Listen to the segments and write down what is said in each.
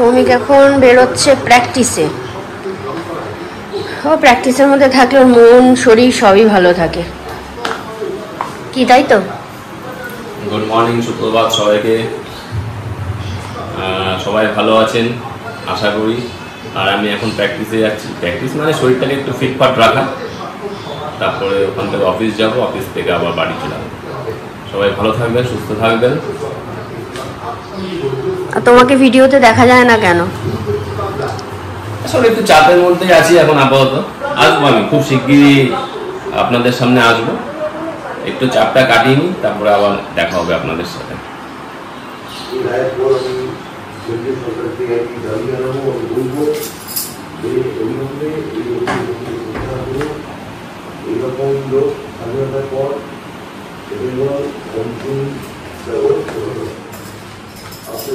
সৌমিক এখন বেরোচ্ছে প্র্যাকটিসে। ও প্র্যাকটিসের মধ্যে থাকলে মন শরীর সবই ভালো থাকে, কি তাই তো? গুড মর্নিং, সুপ্রভাত সবাইকে। সবাই ভালো আছেন আশা করি। আর আমি এখন প্র্যাকটিসে যাচ্ছি। প্র্যাকটিস মানে শরীরটাকে একটু ফিটফাট রাখা, তারপরে ওখান থেকে অফিস যাব, অফিস থেকে আবার বাড়ি চলে আসবো। সবাই ভালো থাকবেন, সুস্থ থাকবেন। আর তোমাকে ভিডিওতে দেখা যায় না কেন? আসলে একটু চাপের মধ্যেই আছি এখন আপাতত। আসবো, আমি খুব শিগগিরই আপনাদের সামনে আসবো। একটু চাপটা কাটিয়ে নিই, তারপরে আবার দেখা হবে আপনাদের সাথে।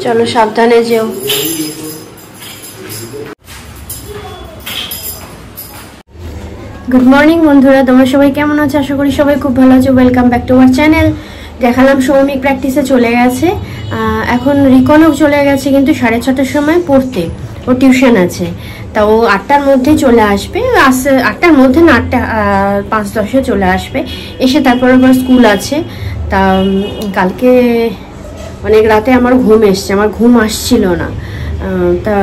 চলো সাবধানে যেও। গুড মর্নিং বন্ধুরা, তোমরা সবাই কেমন আছো? আশা করি সবাই খুব ভালো আছো। Welcome back to our channel. দেখালাম সৌমিক প্র্যাকটিসে চলে গেছে, এখন রিকনও চলে গেছে কিন্তু 6:30টার সময় পড়তে, ও টিউশন আছে। তা ও 8টার মধ্যে চলে আসবে, 8টার মধ্যে না, 8টা 5:10-এ চলে আসবে। এসে তারপর আবার স্কুল আছে। তা কালকে অনেক রাতে আমার ঘুম এসছে, আমার ঘুম আসছিল না। তা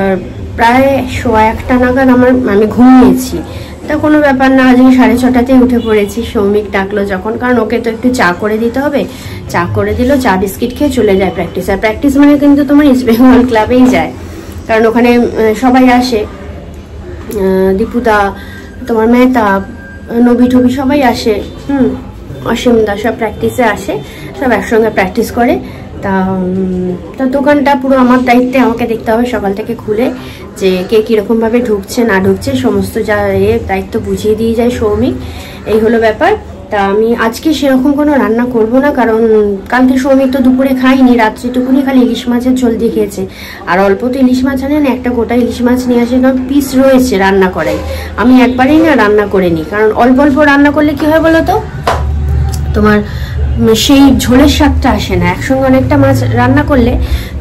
প্রায় 1:15 নাগাদ আমি ঘুমিয়েছি। তা কোনো ব্যাপার না, আজকে 6:30টাতেই উঠে পড়েছি। সৌমিক ডাকলো যখন, কারণ ওকে তো একটু চা করে দিতে হবে। চা করে দিল, চা বিস্কিট খেয়ে চলে যায় প্র্যাকটিস। আর প্র্যাকটিস মানে কিন্তু তোমার ইস্ট বেঙ্গল ক্লাবেই যায়, কারণ ওখানে সবাই আসে। দীপুদা, তোমার মেহতাব, নবী টবি সবাই আসে, অসীমদা সব প্র্যাকটিসে আসে, সব একসঙ্গে প্র্যাকটিস করে। তা দোকানটা পুরো আমার দায়িত্বে, আমাকে দেখতে হবে সকাল থেকে খুলে যে কে কীরকমভাবে ঢুকছে না ঢুকছে, সমস্ত যা দায়িত্ব বুঝিয়ে দিয়ে যায় সৌমিক। এই হলো ব্যাপার। তা আমি আজকে সেরকম কোনো রান্না করব না, কারণ কালকে সৌমিক তো দুপুরে খাইনি, রাত্রিটুকুনি খালি ইলিশ মাছের ঝোল দিয়ে খেয়েছে। আর অল্প তো ইলিশ মাছ আনেন, একটা গোটা ইলিশ মাছ নিয়ে আসে, কারণ পিস রয়েছে রান্না করাই। আমি একবারেই না রান্না করে নিই, কারণ অল্প অল্প রান্না করলে কি হয় বলো তো, তোমার সেই ঝোলের স্বাদটা আসে না। একসঙ্গে অনেকটা মাছ রান্না করলে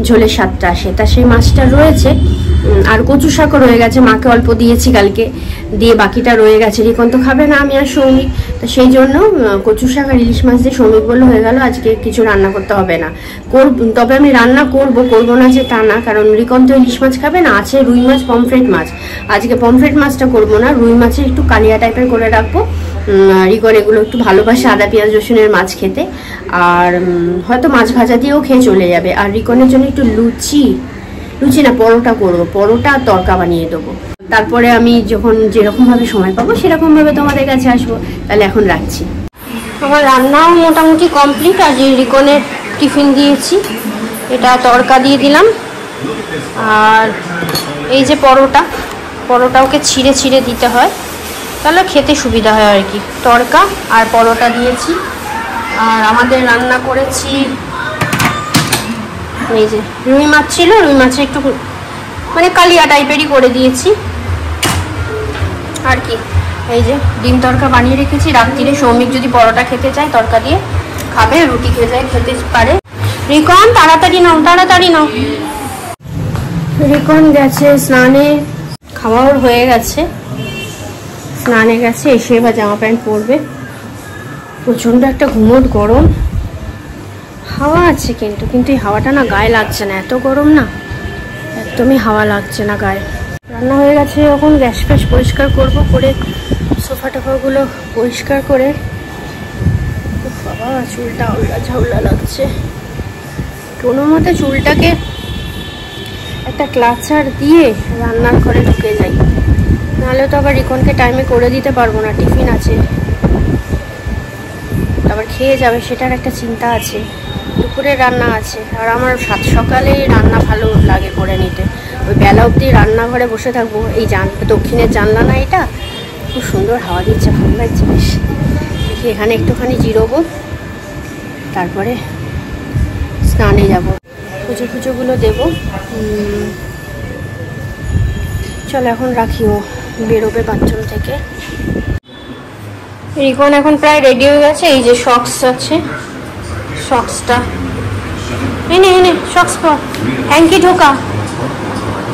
ঝোলের স্বাদটা আসে। তা সেই মাছটা রয়েছে, আর কচু শাকও রয়ে গেছে, মাকে অল্প দিয়েছি কালকে, দিয়ে বাকিটা রয়ে গেছে। রিকন তো খাবে না, আমি আর সৌমিক। তো সেই জন্য কচু শাক আর ইলিশ মাছ দিয়ে সৌমিক বললো হয়ে গেল, আজকে কিছু রান্না করতে হবে না। তবে আমি রান্না করবো না যে তা না, কারণ রিকন তো ইলিশ মাছ খাবে না, আছে রুই মাছ, পমফ্রেট মাছ। আজকে পমফ্রেট মাছটা করবো না, রুই মাছের একটু কালিয়া টাইপের করে রাখবো। রিকন এগুলো একটু ভালোবাসে, আদা পেঁয়াজ রসুনের মাছ খেতে। আর হয়তো মাছ ভাজা দিয়েও খেয়ে চলে যাবে। আর রিকনের জন্য একটু লুচি না পরোটা করবো, পরোটা আর তড়কা বানিয়ে দেবো। তারপরে আমি যখন যেরকমভাবে সময় পাবো সেরকমভাবে তোমাদের কাছে আসবো। তাহলে এখন রাখছি। আমার রান্নাও মোটামুটি কমপ্লিট। আজ রিকনের টিফিন দিয়েছি, এটা তড়কা দিয়ে দিলাম। আর এই যে পরোটা ওকে ছিঁড়ে দিতে হয়, তাহলে খেতে সুবিধা হয় আর কি। তড়কা আর পরোটা দিয়েছি। আর আমাদের রান্না করেছি, এই যে রুই মাছ ছিল, রুই মাছে একটু মানে কালিয়া টাইপেরই করে দিয়েছি। আর কি, এই যে ডিম তড়কা বানিয়ে রেখেছি। রাত্রিরে সৌমিক যদি পরোটা খেতে চায় তড়কা দিয়ে খাবে, রুটি খেতে পারে। রিকন তাড়াতাড়ি নাও। রিকন গেছে স্নানে, খাওয়াও হয়ে গেছে, স্নানে গেছে। এসে এবার জামা প্যান্ট পরবে। প্রচণ্ড একটা ঘুমোট গরম, হাওয়া আছে কিন্তু এই হাওয়াটা না গায়ে লাগছে না, এত গরম না, একদমই হাওয়া লাগছে না গায়ে। রান্না হয়ে গেছে, এখন গ্যাস ফ্যাস পরিষ্কার করবো, করে সোফা টোফাগুলো পরিষ্কার করে। বাবা চুলটা আউলা ঝাউলা লাগছে, কোনো মতে চুলটাকে একটা ক্লাচার দিয়ে রান্নার ঘরে ঢুকে যাই, নাহলে তো আবার রিকনকে টাইমে করে দিতে পারবো না, টিফিন আছে, আবার খেয়ে যাবে, সেটার একটা চিন্তা আছে। দুপুরে রান্না আছে। আর আমার সকালেই রান্না ভালো লাগে করে নিতে। ওই বেলা অবধি রান্নাঘরে বসে থাকবো। এই দক্ষিণের জানলা না, এটা খুব সুন্দর হাওয়া দিচ্ছে, ভালো লাগছে বেশ। দেখি এখানে একটুখানি জিরোবো, তারপরে স্নানে যাব, পুজোগুলো দেবো। চলো এখন রাখি, ও বেরোবে বাথরুম থেকে। রিকন এখন প্রায় রেডি হয়ে গেছে। এই যে সক্স আছে, সক্সটা এনে সক্স পর, হ্যাঙ্কি ঢোকা,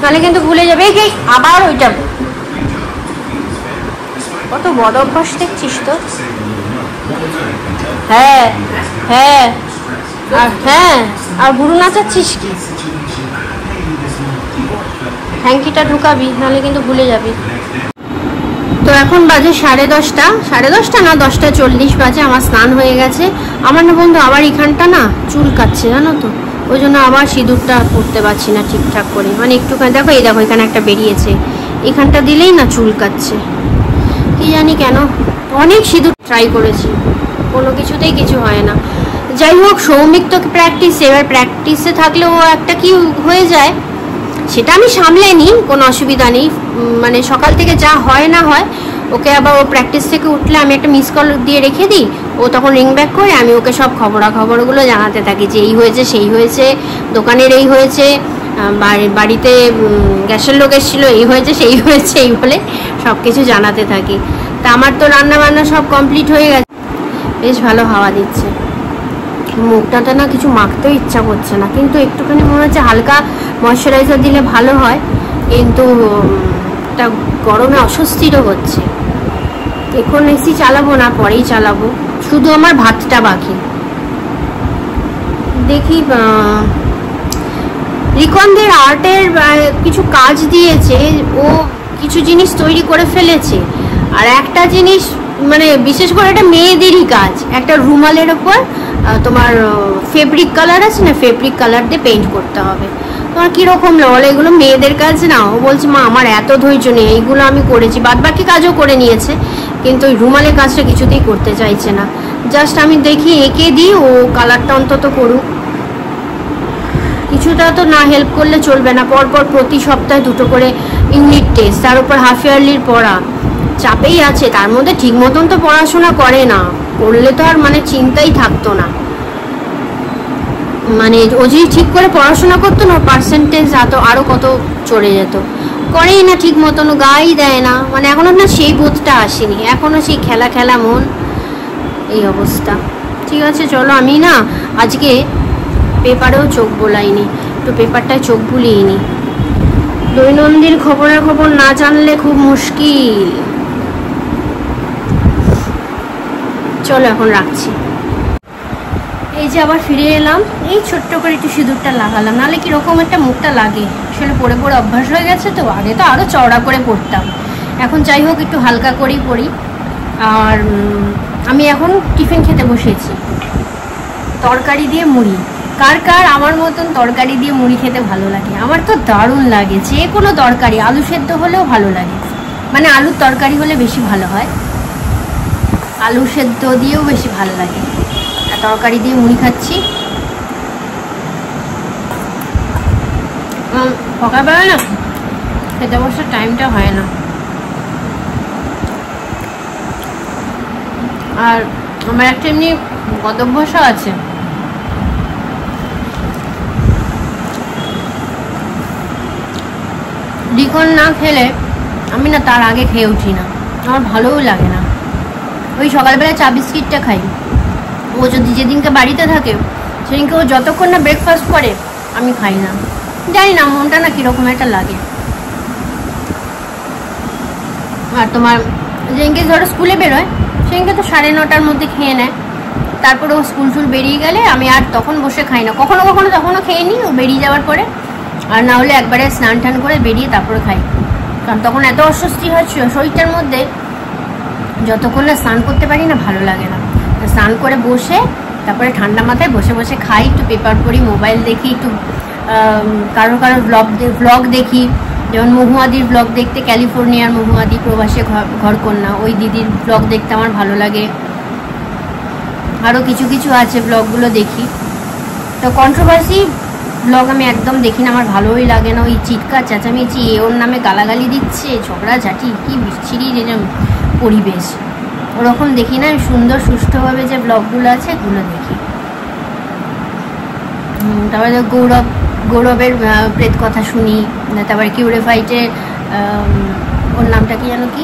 নাহলে কিন্তু ভুলে যাবে। এই আবার ওইটা কত বদ অভ্যাস দেখছিস তো। হ্যাঁ হ্যাঁ আর গুরু নাচাচ্ছিস কি, থ্যাঙ্কিটা ঢুকাবি নাহলে কিন্তু ভুলে যাবি। তো এখন বাজে 10:30 না 10:40 বাজে। আমার স্নান হয়ে গেছে। আমার না বন্ধু আবার এখানটা না চুল কাটছে জানো তো, ওই জন্য আবার সিঁদুরটা করতে পারছি না ঠিকঠাক করে। মানে একটুখানি দেখো, এই দেখো এখানে একটা বেরিয়েছে, এখানটা দিলেই না চুল কাটছে, কি জানি কেন। অনেক সিঁদুর ট্রাই করেছি, কোনো কিছুতেই কিছু হয় না। যাই হোক, সৌমিক তো প্র্যাকটিস, এবার প্র্যাকটিসে থাকলে ও একটা কি হয়ে যায় সেটা আমি সামলে নিই, কোনো অসুবিধা নেই। মানে সকাল থেকে যা হয় না হয়, ওকে আবার ও প্র্যাকটিস থেকে উঠলে আমি একটা মিস কল দিয়ে রেখে দিই, ও তখন রিং ব্যাক করে আমি ওকে সব খবরাখবরগুলো জানাতে থাকি যে এই হয়েছে সেই হয়েছে, দোকানের এই হয়েছে, বাড়িতে গ্যাসের লোক এসেছিলো, এই হয়েছে সেই হয়েছে, এই বলে সব কিছু জানাতে থাকি। তা আমার তো রান্না বান্না সব কমপ্লিট হয়ে গেছে। বেশ ভালো হাওয়া দিচ্ছে, মুখটাতে না কিছু মাখতেও ইচ্ছা করছে না, কিন্তু একটুখানি মনে হচ্ছে হালকা ময়শ্চারাইজার দিলে ভালো হয়, কিন্তু তা গরমে অস্বস্তিরও হচ্ছে। এখন এসি চালাবো না, পরেই চালাবো, শুধু আমার ভাতটা বাকি। দেখি রিকনদের আর্টের কিছু কাজ দিয়েছে, ও কিছু জিনিস তৈরি করে ফেলেছে। আর একটা জিনিস মানে বিশেষ করে এটা মেয়েদেরই কাজ, একটা রুমালের ওপর তোমার ফেব্রিক কালার আছে না, ফেব্রিক কালার দিয়ে পেইন্ট করতে হবে। তোমার কীরকম বলে, এগুলো মেয়েদের কাজ না? ও বলছে মা আমার এত ধৈর্য নেই, এইগুলো আমি করেছি, বাদ বাকি কাজও করে নিয়েছে, কিন্তু ওই রুমালের কাজটা কিছুতেই করতে চাইছে না। জাস্ট আমি দেখি এঁকে দিই, ও কালারটা অন্তত করুক। কিছুটা তো না হেল্প করলে চলবে না। পরপর প্রতি সপ্তাহে 2টো করে ইউনিট টেস্ট, তার উপর হাফ ইয়ারলির পড়া, চাপেই আছে। তার মধ্যে ঠিক মতন তো পড়াশোনা করে না, করলে তো আর মানে চিন্তাই থাকতো না। মানে ও যদি ঠিক করে পড়াশোনা করতো না, পার্সেন্টেজ আরও কত চড়ে যেত। করেই না ঠিক মতন, গাই দেয় না, মানে এখনও না সেই বোধটা আসেনি, এখনও সেই খেলা খেলা মন, এই অবস্থা। ঠিক আছে চলো, আমি না আজকে পেপারেও চোখ বোলাইনি, তো পেপারটায় চোখ বুলিয়ে নি। দৈনন্দিন খবরাখবর না জানলে খুব মুশকিল। চলো এখন রাখছি। এই যে আবার ফিরে এলাম, এই ছোট্ট করে একটু সিঁদুরটা লাগালাম, নাহলে কীরকম একটা মুখটা লাগে, আসলে পরে পরে অভ্যাস হয়ে গেছে তো। আগে তো আরও চওড়া করে পড়তাম, এখন যাই হোক একটু হালকা করেই পড়ি। আর আমি এখন টিফিন খেতে বসেছি, তরকারি দিয়ে মুড়ি। কার কার আমার মতন তরকারি দিয়ে মুড়ি খেতে ভালো লাগে? আমার তো দারুণ লাগে, যে কোনো তরকারি, আলু সেদ্ধ হলেও ভালো লাগে, মানে আলুর তরকারি হলে বেশি ভালো হয়, আলু সেদ্ধ দিয়েও বেশি ভালো লাগে। আর তরকারি দিয়ে মুড়ি খাচ্ছি। সকালবেলা না খেতে বসার টাইমটা হয় না। আর আমার একটা এমনি বদভ্যাসও আছে, ডিকন না খেলে আমি না তার আগে খেয়ে উঠি না, আমার ভালোও লাগে না। ওই সকালবেলা চা বিস্কিটটা খাই, ও যদি যেদিনকে বাড়িতে থাকে সেদিনকে ও যতক্ষণ না ব্রেকফাস্ট করে আমি খাই না, জানি না মনটা না কীরকম একটা লাগে। আর তোমার যেদিনকে ধরো স্কুলে বেরোয় সেদিনকে তো 9:30টার মধ্যে খেয়ে নেয়, তারপরে ও স্কুল টুল বেরিয়ে গেলে আমি আর তখন বসে খাই না। কখনো কখনো তখনও খেয়ে নিই ও বেরিয়ে যাওয়ার পরে, আর না হলে একবারে স্নান টান করে বেরিয়ে তারপরে খাই, কারণ তখন এত অস্বস্তি হয় শরীরটার মধ্যে, যতক্ষণ না স্নান করতে পারি না ভালো লাগে না। স্নান করে বসে তারপরে ঠান্ডা মাথায় বসে বসে খাই, একটু পেপার পড়ি, মোবাইল দেখি, একটু কারো ব্লগ দেখি, যেমন মহুয়াদির ব্লগ দেখতে, ক্যালিফোর্নিয়ার মহুয়াদি প্রবাসী ঘরকন্যা, ওই দিদির ব্লগ দেখতে আমার ভালো লাগে। আরও কিছু কিছু আছে, ব্লগগুলো দেখি। তো কন্ট্রোভার্সি ব্লগ আমি একদম দেখি না, আমার ভালোই লাগে না। ওই চিৎকার চেঁচামেচি, ওর নামে গালাগালি দিচ্ছে, ঝগড়াঝাটি, কি বিচ্ছিরি যে পরিবেশ, ওরকম দেখি না। সুন্দর সুষ্ঠুভাবে যে ব্লগগুলো আছে এগুলো দেখি। তারপরে গৌরবের প্রেত কথা শুনি, তারপরে কিউরিফাইটের ওর নামটা কি জানো, কি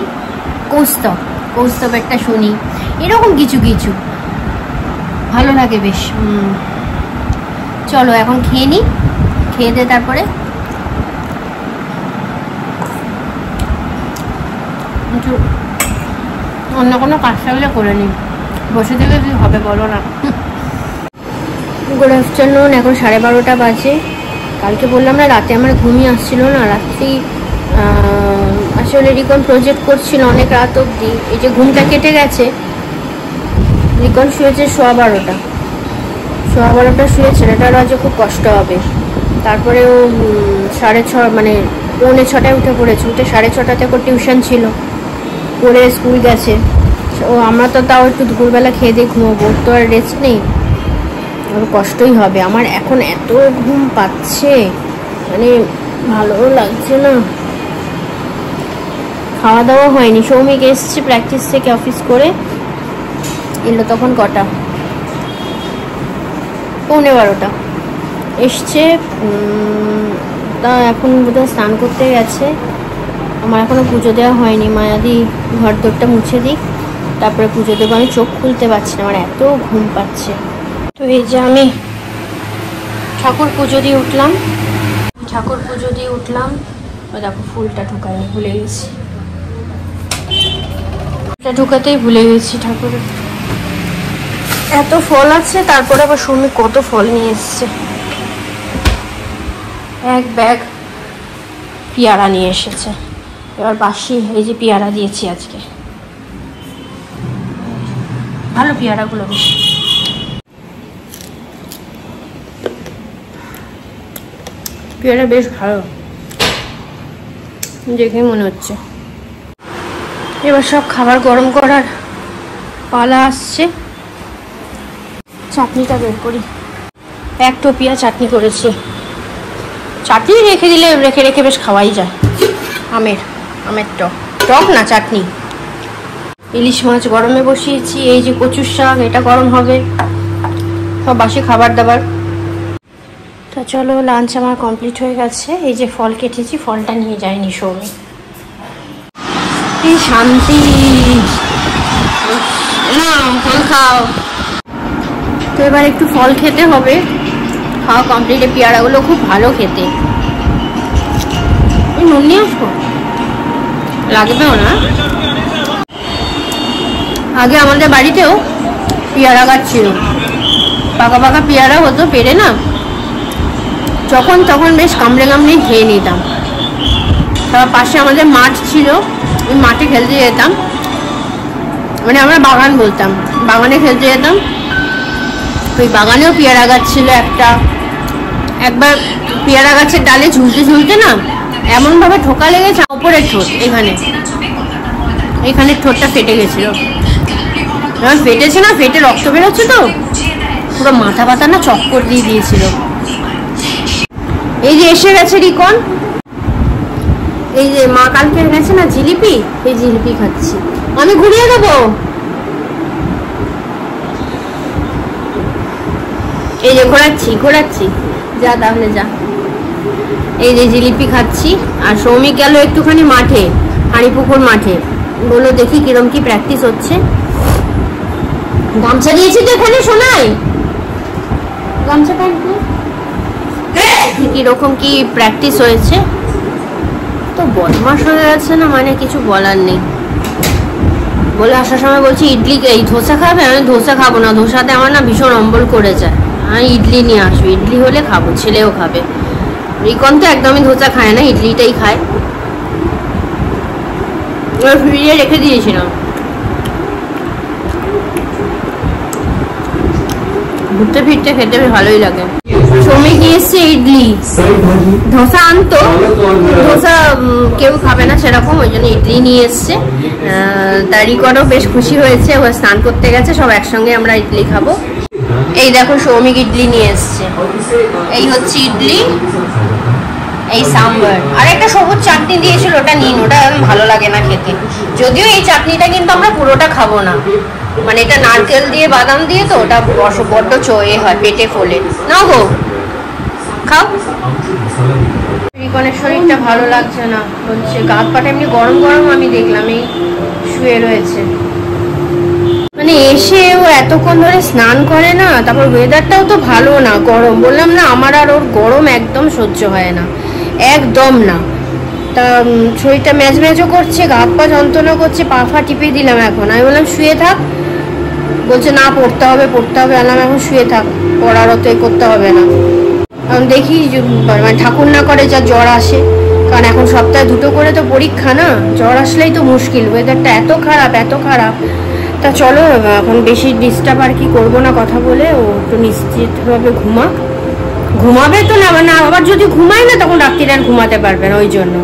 কৌস্তবেরটা শুনি, এরকম কিছু কিছু ভালো লাগে বেশ। চলো এখন খেয়ে নিই, খেয়ে দিয়ে তারপরে কিন্তু অন্য কোনো কাজ থাকলে করে নিই, বসে থেকে কি হবে বলো না। গুড আফটারনুন, এখন 12:30 বাজে। কালকে বললাম না রাতে আমার ঘুমিয়ে আসছিল না, রাত্রি আসলে রিকন প্রজেক্ট করছিল অনেক রাত অবধি। এই যে ঘুমটা কেটে গেছে, রিকন শুয়েছে 12:15 শুয়ে ছেলেটারও আজ খুব কষ্ট হবে। তারপরে ও 6:30 মানে 6:45 উঠে পড়েছে, উঠে 6:30 থেকে টিউশন ছিল, পড়ে স্কুল গেছে। ও আমরা তো তাও একটু দুপুরবেলা খেয়ে দিয়ে ঘুমোবো, তো আর রেস্ট নেই, ওর কষ্টই হবে। আমার এখন এত ঘুম পাচ্ছে, মানে ভালোও লাগছে না। খাওয়া দাওয়া হয়নি, সৌমিক এসছে প্র্যাকটিস থেকে অফিস করে, এলো তখন কটা, 11:15 এসছে। তা এখন বোধহয় স্নান করতে গেছে। আমার এখনো পুজো দেওয়া হয়নি, মায়াদি ঘর দোরটা মুছে দিই, তারপরে পুজো দেবো। আমি চোখ খুলতে পারছি না, আমার এত ঘুম পাচ্ছে। তো এই যে আমি ঠাকুর পুজো দিয়ে উঠলাম, দেখো ফুলটা ঢুকাইনি, ভুলে গেছি, ঢুকাতেই ভুলে গেছি ঠাকুরের। এত ফল আছে, তারপরে আবার সৌমি কত ফল নিয়ে এসছে, এক ব্যাগ পেয়ারা নিয়ে এসেছে। এবার বাসি এই যে পেয়ারা দিয়েছি আজকে, ভালো পেয়ারাগুলো বেশ। পেয়ারা বেশ ভালো দেখে মনে হচ্ছে। এবার সব খাবার গরম করার পালা আসছে। চাটনিটা বের করি, এক টোপিয়া চাটনি করেছি। চাটনি রেখে দিলে রেখে বেশ খাওয়াই যায়। আমের টক না চাটনি। ইলিশ মাছ গরমে বসিয়েছি, এই যে কচুর শাক, এটা গরম হবে, সব বাসি খাবার দাবার। তো চলো, লাঞ্চ আমার কমপ্লিট হয়ে গেছে। এই যে ফল কেটেছি, ফলটা নিয়ে যায়নি সৌমি, কি শান্তি না, ফল খাও। তো এবার একটু ফল খেতে হবে, খাওয়া কমপ্লিট। পেয়ারাগুলো খুব ভালো খেতে। নুন নিয়ে আসবো, লাগবেও না। আগে আমাদের বাড়িতেও পেয়ারা গাছ ছিল, পাকা পাকা পেয়ারা হতো, পেরে না যখন তখন বেশ কামড়ে খেয়ে নিতাম। তার পাশে আমাদের মাঠ ছিল, ওই মাঠে খেলতে যেতাম, মানে আমরা বাগান বলতাম, বাগানে খেলতে যেতাম। ওই বাগানেও পেয়ারা গাছ ছিল একবার পেয়ারা গাছের ডালে ঝুলতে না এমনভাবে ঠোকা লেগেছে, ওপরের ঠোঁট এখানে ঠোঁটটা ফেটে গেছিল। যখন ফেটেছে না, ফেটে রক্ত বেরোচ্ছে, তো পুরো মাথা ব্যথা না চক্কর দিয়ে দিয়েছিল। এই যে এসে গেছে রিকন, এই যে মা কালকে গেছে না জিলিপি, এই জিলিপি খাচ্ছি। আমি ঘুরিয়ে দেবো, এই যে ঘোরাচ্ছি, যা তাহলে যা। এই যে জিলিপি খাচ্ছি, আর সৌমিক গেল একটুখানি মাঠে, হাঁড়িপুকুর মাঠে, বললো দেখি কিরম কি প্র্যাকটিস হচ্ছে। গামছা দিয়েছি তো এখানে, শোনাই গামছা প্যান্ট কিরকম কি প্র্যাকটিস হয়েছে। তো বদমাস হয়ে গেছে না, মানে কিছু বলার নেই। বলে আসার সময় বলছি এই ধোসা খাবে, আমি ধোসা খাবো না, ধোসাতে আমার না ভীষণ অম্বল করে যায়, আমি ইডলি নিয়ে আসবো, ইডলি হলে খাবো, ছেলেও খাবে। রিকন তো একদমই ধোসা খায় না, ইডলিটাই খায়। এবার ফ্রিজে রেখে দিয়েছিলাম, ঘুরতে ফিরতে খেতে ভালোই লাগে। সৌমিক নিয়ে এসছে ইডলি, ধোসা আনতো, ধোসা কেউ খাবে না সেরকম, ওই জন্য ইডলি নিয়ে এসছে। তার রিকনও বেশ খুশি হয়েছে, ও স্নান করতে গেছে, সব একসঙ্গে আমরা ইডলি খাবো। এই দেখো সৌমিক ইডলি নিয়ে এসছে, এই হচ্ছে ইডলি, এই সাম্বার, আর একটা সবুজ চাটনি দিয়েছিল, ওটা নিন, ওটা ভালো লাগে না খেতে। যদিও এই চাটনিটা কিন্তু আমরা পুরোটা খাবো না, মানে এটা নারকেল দিয়ে বাদাম দিয়ে, তো ওটা বড্ড চয়ে হয়, পেটে ফোলে না গো, খাও। রিকনের শরীরটা ভালো লাগছে না, বলছে গা পাটা এমনি গরম আমি দেখলাম, এই শুয়ে রয়েছে। মানে এসে ও এতক্ষণ ধরে স্নান করে না, তারপর ওয়েদারটাও তো ভালো না, গরম। বললাম না আমার আর ওর গরম একদম সহ্য হয় না, একদম না। তা শরীরটা ম্যাজম্যাজও করছে, গা হাত পা যন্ত্রণা করছে, পা ফা টিপে দিলাম। এখন আমি বললাম শুয়ে থাক, বলছে না পড়তে হবে পড়তে হবে। আলাম এখন শুয়ে থাক, পড়ার অত করতে হবে না। কারণ দেখি মানে ঠাকুর না করে যা জ্বর আসে, কারণ এখন সপ্তাহে 2টো করে তো পরীক্ষা না, জ্বর আসলেই তো মুশকিল। ওয়েদারটা এত খারাপ এত খারাপ। তা চলো এখন বেশি ডিস্টার্ব আর কি করবো না কথা বলে, ও একটু নিশ্চিতভাবে ঘুমাবে তো না, মানে আবার যদি ঘুমায় না তখন রাত্রিরে আর ঘুমাতে পারবে না, ওই জন্য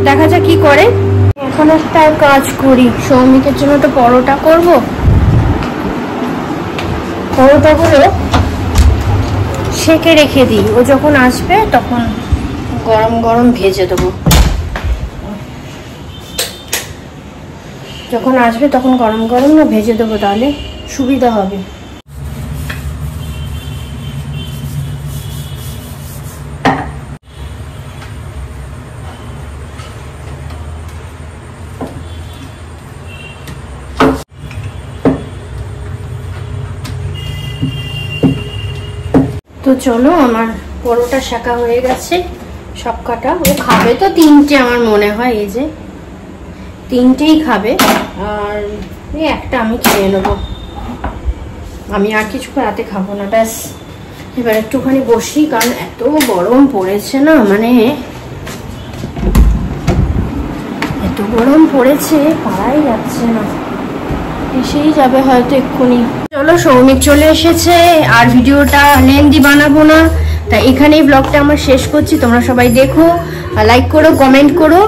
দেখা যাক কি করে। এখন একটা কাজ করি, সৌমিকের জন্য তো পরোটা করব, পরোটাগুলো সেকে রেখে দিই, ও যখন আসবে তখন গরম গরম ভেজে দেবো। যখন আসবে তখন গরম গরম না ভেজে দেবো, তাহলে সুবিধা হবে। তো চলো, আমার পরোটা শাকা হয়ে গেছে সব কাটা। ও খাবে তো 3টে আমার মনে হয়, এই যে 3টেই খাবে, আর এই একটা আমি খেয়ে নেবো। আমি আর কিছু রাতে খাবো না, ব্যাস। এবার একটুখানি বসি, কারণ এত গরম পড়েছে না, মানে এত গরম পড়েছে পারাই যাচ্ছে না। এসেই যাবে হয়তো এক্ষুনি। চলো, সৌমিক চলে এসেছে, আর ভিডিওটা লেন্দি বানাবো না, তাই এখানেই ব্লগটা আমার শেষ করছি। তোমরা সবাই দেখো, লাইক করো, কমেন্ট করো,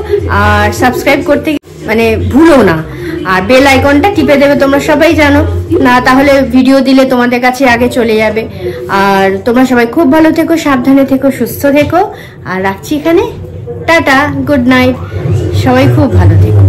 আর সাবস্ক্রাইব করতে মানে ভুলো না, আর বেল আইকনটা টিপে দেবে, তোমরা সবাই জানো না, তাহলে ভিডিও দিলে তোমাদের কাছে আগে চলে যাবে। আর তোমরা সবাই খুব ভালো থেকো, সাবধানে থেকো, সুস্থ থেকো, আর রাখছি এখানে। টাটা, গুড নাইট, সবাই খুব ভালো থেকো।